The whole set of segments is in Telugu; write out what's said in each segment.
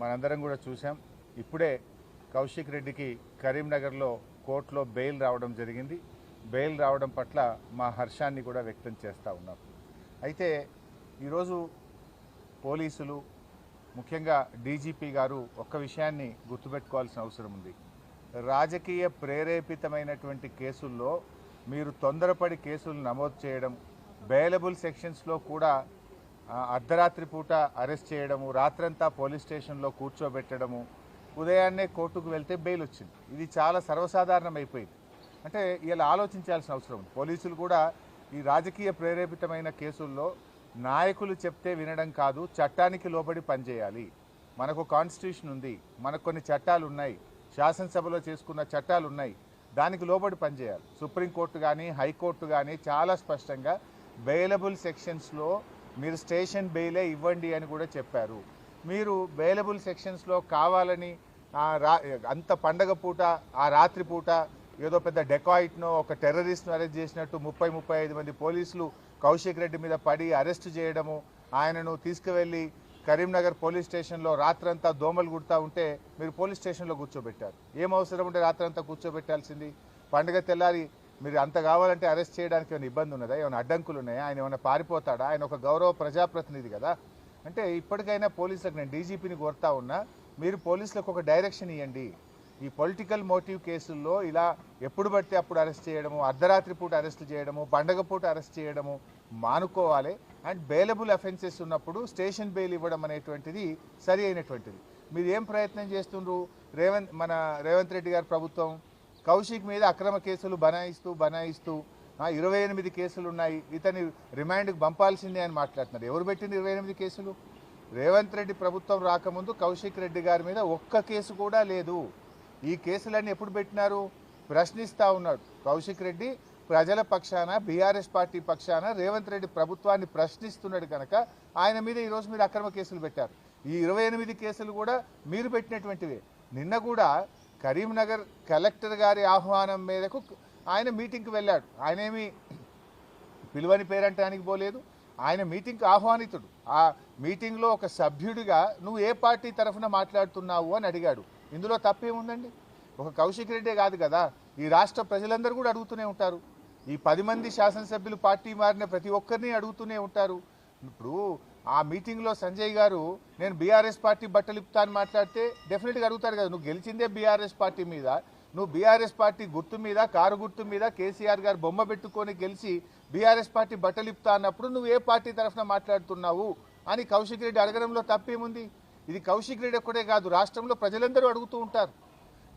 మనందరం కూడా చూసాం. ఇప్పుడే కౌశిక్ రెడ్డికి కరీంనగర్లో కోర్టులో బెయిల్ రావడం జరిగింది. బెయిల్ రావడం పట్ల మా హర్షాన్ని కూడా వ్యక్తం చేస్తూ ఉన్నాం. అయితే ఈరోజు పోలీసులు ముఖ్యంగా డీజీపీ గారు ఒక్క విషయాన్ని గుర్తుపెట్టుకోవాల్సిన అవసరం ఉంది. రాజకీయ ప్రేరేపితమైనటువంటి కేసుల్లో మీరు తొందరపడి కేసులు నమోదు చేయడం, బెయిలబుల్ సెక్షన్స్లో కూడా అర్ధరాత్రి పూట అరెస్ట్ చేయడము, రాత్రంతా పోలీస్ స్టేషన్లో కూర్చోబెట్టడము, ఉదయాన్నే కోర్టుకు వెళ్తే బెయిల్ వచ్చింది. ఇది చాలా సర్వసాధారణం అయిపోయింది. అంటే ఇలా ఆలోచించాల్సిన అవసరం ఉంది. పోలీసులు కూడా ఈ రాజకీయ ప్రేరేపితమైన కేసుల్లో నాయకులు చెప్తే వినడం కాదు, చట్టానికి లోబడి పనిచేయాలి. మనకు కాన్స్టిట్యూషన్ ఉంది, మనకు కొన్ని చట్టాలు ఉన్నాయి, శాసనసభలో చేసుకున్న చట్టాలు ఉన్నాయి, దానికి లోబడి పనిచేయాలి. సుప్రీంకోర్టు కానీ హైకోర్టు కానీ చాలా స్పష్టంగా బెయిలబుల్ సెక్షన్స్లో మీరు స్టేషన్ బెయిలే ఇవ్వండి అని కూడా చెప్పారు. మీరు బెయిలబుల్ సెక్షన్స్లో కావాలని అంత పండగ పూట ఆ రాత్రి పూట ఏదో పెద్ద డెకాయిట్నో ఒక టెర్రరిస్ట్ను అరెస్ట్ చేసినట్టు 30-35 మంది పోలీసులు కౌశిక్ రెడ్డి మీద పడి అరెస్ట్ చేయడము, ఆయనను తీసుకువెళ్ళి కరీంనగర్ పోలీస్ స్టేషన్లో రాత్రంతా దోమలు కుడతా ఉంటే మీరు పోలీస్ స్టేషన్లో కూర్చోబెట్టారు. ఏం అవసరం ఉంటే రాత్రంతా కూర్చోబెట్టాల్సింది? పండుగ తెల్లారి మీరు అంత కావాలంటే అరెస్ట్ చేయడానికి ఏమైనా ఇబ్బంది ఉన్నదా? ఏమైనా అడ్డంకులు ఉన్నాయా? ఆయన ఏమైనా పారిపోతాడా? ఆయన ఒక గౌరవ ప్రజాప్రతినిధి కదా. అంటే ఇప్పటికైనా పోలీసులకు, నేను డీజీపీని కోరుతా ఉన్నా, మీరు పోలీసులకు ఒక డైరెక్షన్ ఇవ్వండి. ఈ పొలిటికల్ మోటివ్ కేసుల్లో ఇలా ఎప్పుడు పడితే అప్పుడు అరెస్ట్ చేయడము, అర్ధరాత్రి పూట అరెస్ట్ చేయడము, పండగ పూట అరెస్ట్ చేయడము మానుకోవాలి. అండ్ బెయిలబుల్ అఫెన్సెస్ ఉన్నప్పుడు స్టేషన్ బెయిల్ ఇవ్వడం అనేటువంటిది సరి అయినటువంటిది. మీరు ఏం ప్రయత్నం చేస్తుండ్రు? రేవంత్ రెడ్డి గారి ప్రభుత్వం కౌశిక్ మీద అక్రమ కేసులు బనాయిస్తూ 28 కేసులు ఉన్నాయి, ఇతని రిమాండ్కి పంపాల్సిందే అని మాట్లాడుతున్నారు. ఎవరు పెట్టింది 28 కేసులు? రేవంత్ రెడ్డి ప్రభుత్వం రాకముందు కౌశిక్ రెడ్డి గారి మీద ఒక్క కేసు కూడా లేదు. ఈ కేసులన్నీ ఎప్పుడు పెట్టినారు? ప్రశ్నిస్తూ ఉన్నాడు కౌశిక్ రెడ్డి. ప్రజల పక్షాన, బీఆర్ఎస్ పార్టీ పక్షాన రేవంత్ రెడ్డి ప్రభుత్వాన్ని ప్రశ్నిస్తున్నాడు కనుక ఆయన మీద ఈరోజు మీరు అక్రమ కేసులు పెట్టారు. ఈ 28 కేసులు కూడా మీరు పెట్టినటువంటివే. నిన్న కూడా కరీంనగర్ కలెక్టర్ గారి ఆహ్వానం మేరకు ఆయన మీటింగ్కి వెళ్ళాడు. ఆయన ఏమి పిలువని పేరంటానికి పోలేదు, ఆయన మీటింగ్కి ఆహ్వానితుడు. ఆ మీటింగ్లో ఒక సభ్యుడిగా నువ్వు ఏ పార్టీ తరఫున మాట్లాడుతున్నావు అని అడిగాడు. ఇందులో తప్పేముందండి? ఒక కౌశిక్ రెడ్డే కాదు కదా, ఈ రాష్ట్ర ప్రజలందరూ కూడా అడుగుతూనే ఉంటారు. ఈ 10 మంది శాసనసభ్యులు పార్టీ మారిన ప్రతి ఒక్కరిని అడుగుతూనే ఉంటారు. ఇప్పుడు ఆ మీటింగ్లో సంజయ్ గారు నేను బీఆర్ఎస్ పార్టీ బట్టలిప్తా అని మాట్లాడితే డెఫినెట్గా అడుగుతాడు కదా, నువ్వు గెలిచిందే బీఆర్ఎస్ పార్టీ మీద, నువ్వు బీఆర్ఎస్ పార్టీ గుర్తు మీద, కారు గుర్తు మీద కేసీఆర్ గారు బొమ్మ పెట్టుకొని గెలిచి బీఆర్ఎస్ పార్టీ బట్టలిప్తా అన్నప్పుడు నువ్వు ఏ పార్టీ తరఫున మాట్లాడుతున్నావు అని కౌశిక్ రెడ్డి అడగడంలో తప్పేముంది? ఇది కౌశిక్ రెడ్డి ఒక్కడే కాదు, రాష్ట్రంలో ప్రజలందరూ అడుగుతూ ఉంటారు.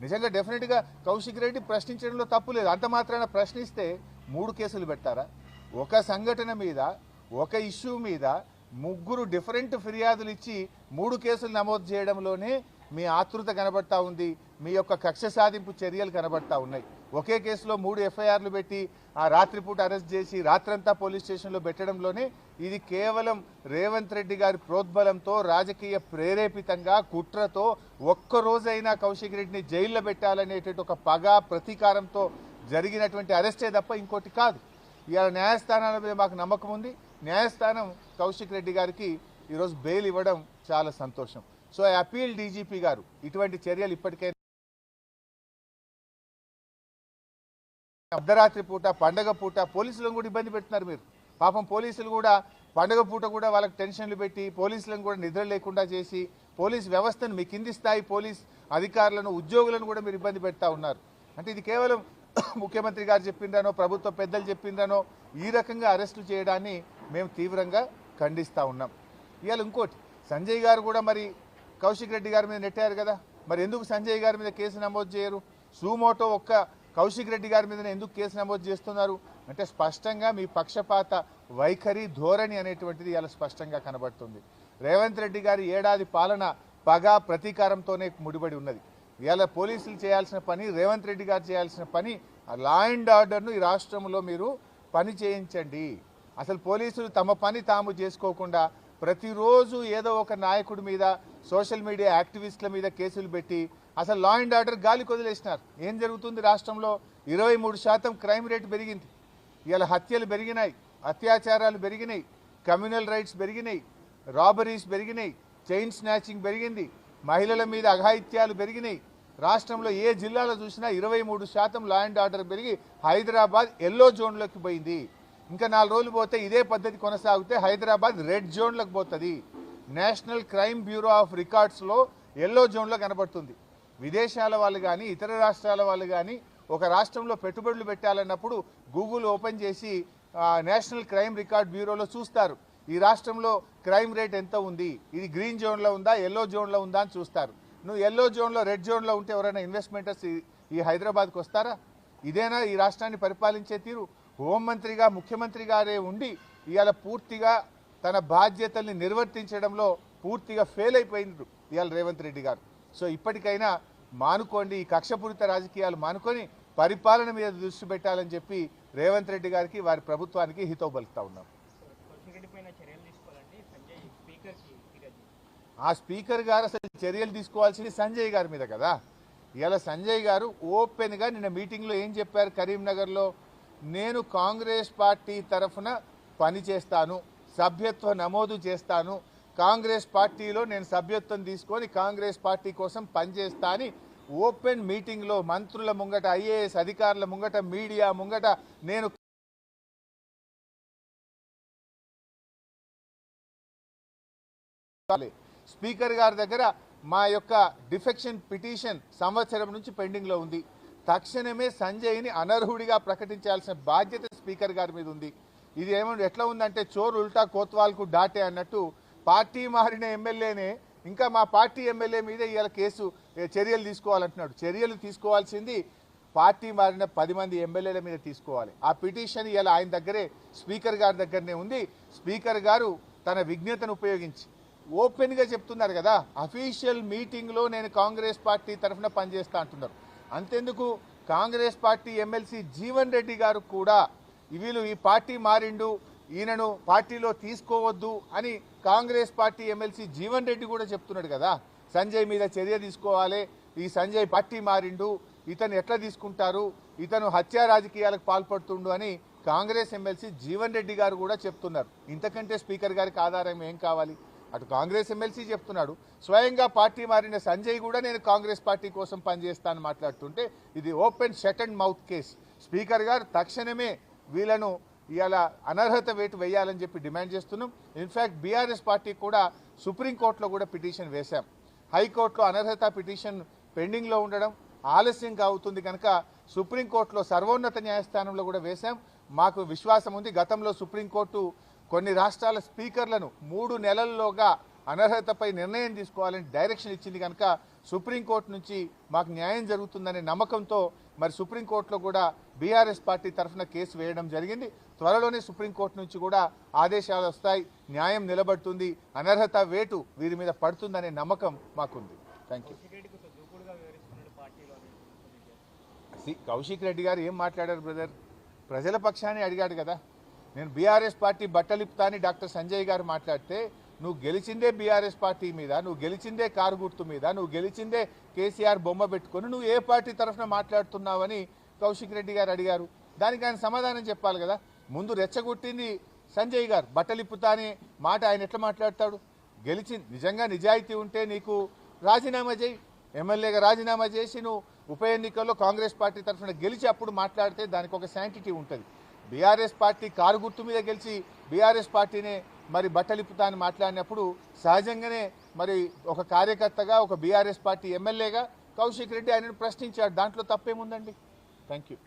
నిజంగా డెఫినెట్గా కౌశిక్ రెడ్డి ప్రశ్నించడంలో తప్పు లేదు. అంత మాత్రాన ప్రశ్నిస్తే 3 కేసులు పెడతారా? ఒక సంఘటన మీద, ఒక ఇష్యూ మీద 3 డిఫరెంట్ ఫిర్యాదులు ఇచ్చి 3 కేసులు నమోదు చేయడంలోనే మీ ఆతృత కనబడతా ఉంది, మీ యొక్క కక్ష సాధింపు చర్యలు కనబడతా ఉన్నాయి. ఒకే కేసులో 3 ఎఫ్ఐఆర్లు పెట్టి ఆ రాత్రిపూట అరెస్ట్ చేసి రాత్రంతా పోలీస్ స్టేషన్లో పెట్టడంలోనే ఇది కేవలం రేవంత్ రెడ్డి గారి ప్రోద్బలంతో, రాజకీయ ప్రేరేపితంగా, కుట్రతో ఒక్కరోజైనా కౌశిక్ రెడ్డిని జైల్లో పెట్టాలనేటువంటి ఒక పగ, ప్రతీకారంతో జరిగినటువంటి అరెస్టే తప్ప ఇంకోటి కాదు. ఇవాళ న్యాయస్థానాల మీద మాకు నమ్మకం ఉంది. న్యాయస్థానం కౌశిక్ రెడ్డి గారికి ఈరోజు బెయిల్ ఇవ్వడం చాలా సంతోషం. సో ఐ అపీల్ డీజీపీ గారు, ఇటువంటి చర్యలు ఇప్పటికైనా అర్ధరాత్రి పూట, పండగ పూట పోలీసులను కూడా ఇబ్బంది పెడుతున్నారు మీరు. పాపం పోలీసులు కూడా పండగ పూట కూడా వాళ్ళకి టెన్షన్లు పెట్టి పోలీసులను కూడా నిద్ర లేకుండా చేసి పోలీస్ వ్యవస్థను, మీ కింది స్థాయి పోలీస్ అధికారులను, ఉద్యోగులను కూడా మీరు ఇబ్బంది పెడతా ఉన్నారు. అంటే ఇది కేవలం ముఖ్యమంత్రి గారు చెప్పిండ్రనో, ప్రభుత్వ పెద్దలు చెప్పిండ్రనో ఈ రకంగా అరెస్టులు చేయడాన్ని మేము తీవ్రంగా ఖండిస్తూ ఉన్నాం. ఇవాళ ఇంకోటి, సంజయ్ గారు కూడా మరి కౌశిక్ రెడ్డి గారి మీద నెట్టారు కదా, మరి ఎందుకు సంజయ్ గారి మీద కేసు నమోదు చేయరు? సుమోటో ఒక్క కౌశిక్ రెడ్డి గారి మీద ఎందుకు కేసు నమోదు చేస్తున్నారు అంటే స్పష్టంగా మీ పక్షపాత వైఖరి, ధోరణి అనేటువంటిది ఇలా స్పష్టంగా కనబడుతుంది. రేవంత్ రెడ్డి గారి ఏడాది పాలన పగ, ప్రతీకారంతోనే ముడిపడి ఉన్నది. ఇవాళ పోలీసులు చేయాల్సిన పని, రేవంత్ రెడ్డి గారు చేయాల్సిన పని, లా అండ్ ఆర్డర్ను ఈ రాష్ట్రంలో మీరు పని చేయించండి. అసలు పోలీసులు తమ పని తాము చేసుకోకుండా ప్రతిరోజు ఏదో ఒక నాయకుడి మీద, సోషల్ మీడియా యాక్టివిస్టుల మీద కేసులు పెట్టి అసలు లా అండ్ ఆర్డర్ గాలికి వదిలేసినారు. ఏం జరుగుతుంది? రాష్ట్రంలో 23% క్రైమ్ రేట్ పెరిగింది. ఇవాళ హత్యలు పెరిగినాయి, అత్యాచారాలు పెరిగినాయి, కమ్యూనల్ రైట్స్ పెరిగినాయి, రాబరీస్ పెరిగినాయి, చైన్ స్నాచింగ్ పెరిగింది, మహిళల మీద అఘాయిత్యాలు పెరిగినాయి. రాష్ట్రంలో ఏ జిల్లాలో చూసినా 23% లా అండ్ ఆర్డర్ పెరిగి హైదరాబాద్ ఎల్లో జోన్లోకి పోయింది. ఇంకా 4 రోజులు పోతే ఇదే పద్ధతి కొనసాగితే హైదరాబాద్ రెడ్ జోన్లోకి పోతుంది. నేషనల్ క్రైమ్ బ్యూరో ఆఫ్ రికార్డ్స్లో ఎల్లో జోన్లో కనబడుతుంది. విదేశాల వాళ్ళు కానీ ఇతర రాష్ట్రాల వాళ్ళు కానీ ఒక రాష్ట్రంలో పెట్టుబడులు పెట్టాలన్నప్పుడు గూగుల్ ఓపెన్ చేసి నేషనల్ క్రైమ్ రికార్డ్ బ్యూరోలో చూస్తారు ఈ రాష్ట్రంలో క్రైమ్ రేట్ ఎంత ఉంది, ఇది గ్రీన్ జోన్లో ఉందా ఎల్లో జోన్లో ఉందా అని చూస్తారు. నువ్వు ఎల్లో జోన్లో రెడ్ జోన్లో ఉంటే ఎవరైనా ఇన్వెస్ట్మెంటర్స్ ఈ హైదరాబాద్కి వస్తారా? ఇదేనా ఈ రాష్ట్రాన్ని పరిపాలించే తీరు? హోంమంత్రిగా ముఖ్యమంత్రి గారే ఉండి ఇవాళ పూర్తిగా తన బాధ్యతల్ని నిర్వర్తించడంలో పూర్తిగా ఫెయిల్ అయిపోయింది ఇవాళ రేవంత్ రెడ్డి గారు. సో ఇప్పటికైనా మానుకోండి, ఈ కక్షపూరిత రాజకీయాలు మానుకొని పరిపాలన మీద దృష్టి పెట్టాలని చెప్పి రేవంత్ రెడ్డి గారికి వారి ప్రభుత్వానికి హితవు పలుకుతా ఉన్నాం. ఆ స్పీకర్ గారు అసలు చర్యలు తీసుకోవాల్సింది సంజయ్ గారి మీద కదా. ఇలా సంజయ్ గారు ఓపెన్గా నిన్న మీటింగ్లో ఏం చెప్పారు కరీంనగర్లో, నేను కాంగ్రెస్ పార్టీ తరఫున పనిచేస్తాను, సభ్యత్వ నమోదు చేస్తాను, కాంగ్రెస్ పార్టీలో నేను సభ్యత్వం తీసుకొని కాంగ్రెస్ పార్టీ కోసం పనిచేస్తా అని ఓపెన్ మీటింగ్లో మంత్రుల ముంగట ఐఏఎస్ అధికారుల ముంగట మీడియా ముంగట నేను స్పీకర్ గారి దగ్గర మా యొక్క డిఫెక్షన్ పిటిషన్ సంవత్సరం నుంచి పెండింగ్లో ఉంది. తక్షణమే సంజయ్ని అనర్హుడిగా ప్రకటించాల్సిన బాధ్యత స్పీకర్ గారి మీద ఉంది. ఇది ఎట్లా ఉందంటే చోరు ఉల్టా కోత్వాల్కు డాటే అన్నట్టు పార్టీ మారిన ఎమ్మెల్యేనే ఇంకా మా పార్టీ ఎమ్మెల్యే మీద ఇవాళ చర్యలు తీసుకోవాలంటున్నాడు. చర్యలు తీసుకోవాల్సింది పార్టీ మారిన 10 మంది ఎమ్మెల్యేల మీద తీసుకోవాలి. ఆ పిటిషన్ ఇవాళ ఆయన దగ్గరే స్పీకర్ గారి దగ్గరనే ఉంది. స్పీకర్ గారు తన విజ్ఞతను ఉపయోగించి ఓపెన్గా చెప్తున్నారు కదా, అఫీషియల్ మీటింగ్లో నేను కాంగ్రెస్ పార్టీ తరఫున పనిచేస్తా అంటున్నారు. అంతెందుకు కాంగ్రెస్ పార్టీ ఎమ్మెల్సీ జీవన్ రెడ్డి గారు కూడా వీళ్ళు ఈ పార్టీ మారిండు, ఈయనను పార్టీలో తీసుకోవద్దు అని కాంగ్రెస్ పార్టీ ఎమ్మెల్సీ జీవన్ రెడ్డి కూడా చెప్తున్నాడు కదా. సంజయ్ మీద చర్య తీసుకోవాలి, ఈ సంజయ్ పార్టీ మారిండు, ఇతను ఎట్లా తీసుకుంటారు, ఇతను హత్యా రాజకీయాలకు పాల్పడుతుండు అని కాంగ్రెస్ ఎమ్మెల్సీ జీవన్ రెడ్డి గారు కూడా చెప్తున్నారు. ఇంతకంటే స్పీకర్ గారికి ఆధారం ఏం కావాలి? అటు కాంగ్రెస్ ఎమ్మెల్సీ చెప్తున్నాడు, స్వయంగా పార్టీ మారిన సంజయ్ కూడా నేను కాంగ్రెస్ పార్టీ కోసం పనిచేస్తానని మాట్లాడుతుంటే ఇది open shut and mouth case. Speaker గారు తక్షణమే వీళ్ళను ఇలా అనర్హత వేటు వేయాలని చెప్పి డిమాండ్ చేస్తున్నాం. ఇన్ఫ్యాక్ట్ బీఆర్ఎస్ పార్టీ కూడా సుప్రీంకోర్టులో కూడా పిటిషన్ వేశాం. హైకోర్టులో అనర్హత పిటిషన్ పెండింగ్లో ఉండడం ఆలస్యంగా అవుతుంది కనుక సుప్రీంకోర్టులో సర్వోన్నత న్యాయస్థానంలో కూడా వేశాం. మాకు విశ్వాసం ఉంది, గతంలో సుప్రీంకోర్టు కొన్ని రాష్ట్రాల స్పీకర్లను 3 నెలల్లోగా అనర్హతపై నిర్ణయం తీసుకోవాలని డైరెక్షన్ ఇచ్చింది కనుక సుప్రీంకోర్టు నుంచి మాకు న్యాయం జరుగుతుందనే నమ్మకంతో మరి సుప్రీంకోర్టులో కూడా బీఆర్ఎస్ పార్టీ తరఫున కేసు వేయడం జరిగింది. త్వరలోనే సుప్రీంకోర్టు నుంచి కూడా ఆదేశాలు వస్తాయి, న్యాయం నిలబడుతుంది, అనర్హత వేటు వీరి మీద పడుతుందనే నమ్మకం మాకుంది. Thank you. కౌశిక్ రెడ్డి గారు ఏం మాట్లాడారు బ్రదర్? ప్రజల పక్షాన్ని అడిగాడు కదా. నేను బీఆర్ఎస్ పార్టీ బట్టలిప్తా అని డాక్టర్ సంజయ్ గారు మాట్లాడితే నువ్వు గెలిచిందే బీఆర్ఎస్ పార్టీ మీద, నువ్వు గెలిచిందే కారు గుర్తు మీద, నువ్వు గెలిచిందే కేసీఆర్ బొమ్మ పెట్టుకొని నువ్వు ఏ పార్టీ తరఫున మాట్లాడుతున్నావని కౌశిక్ రెడ్డి గారు అడిగారు. దానికి ఆయన సమాధానం చెప్పాలి కదా. ముందు రెచ్చగొట్టింది సంజయ్ గారు, బట్టలిప్పుతా అనే మాట ఆయన ఎట్లా మాట్లాడతాడు? నిజంగా నిజాయితీ ఉంటే నీకు రాజీనామా చేయి, ఎమ్మెల్యేగా రాజీనామా చేసి నువ్వు ఉప ఎన్నికల్లో కాంగ్రెస్ పార్టీ తరఫున గెలిచి అప్పుడు మాట్లాడితే దానికి ఒక శాంటిటీ ఉంటుంది. బీఆర్ఎస్ పార్టీ కారు గుర్తు మీద గెలిచి బీఆర్ఎస్ పార్టీనే మరి బట్టలిప్పుతా అని మాట్లాడినప్పుడు సహజంగానే మరి ఒక కార్యకర్తగా ఒక బీఆర్ఎస్ పార్టీ ఎమ్మెల్యేగా కౌశిక్ రెడ్డి ఆయనను ప్రశ్నించాడు. దాంట్లో తప్పేముందండి? Thank you.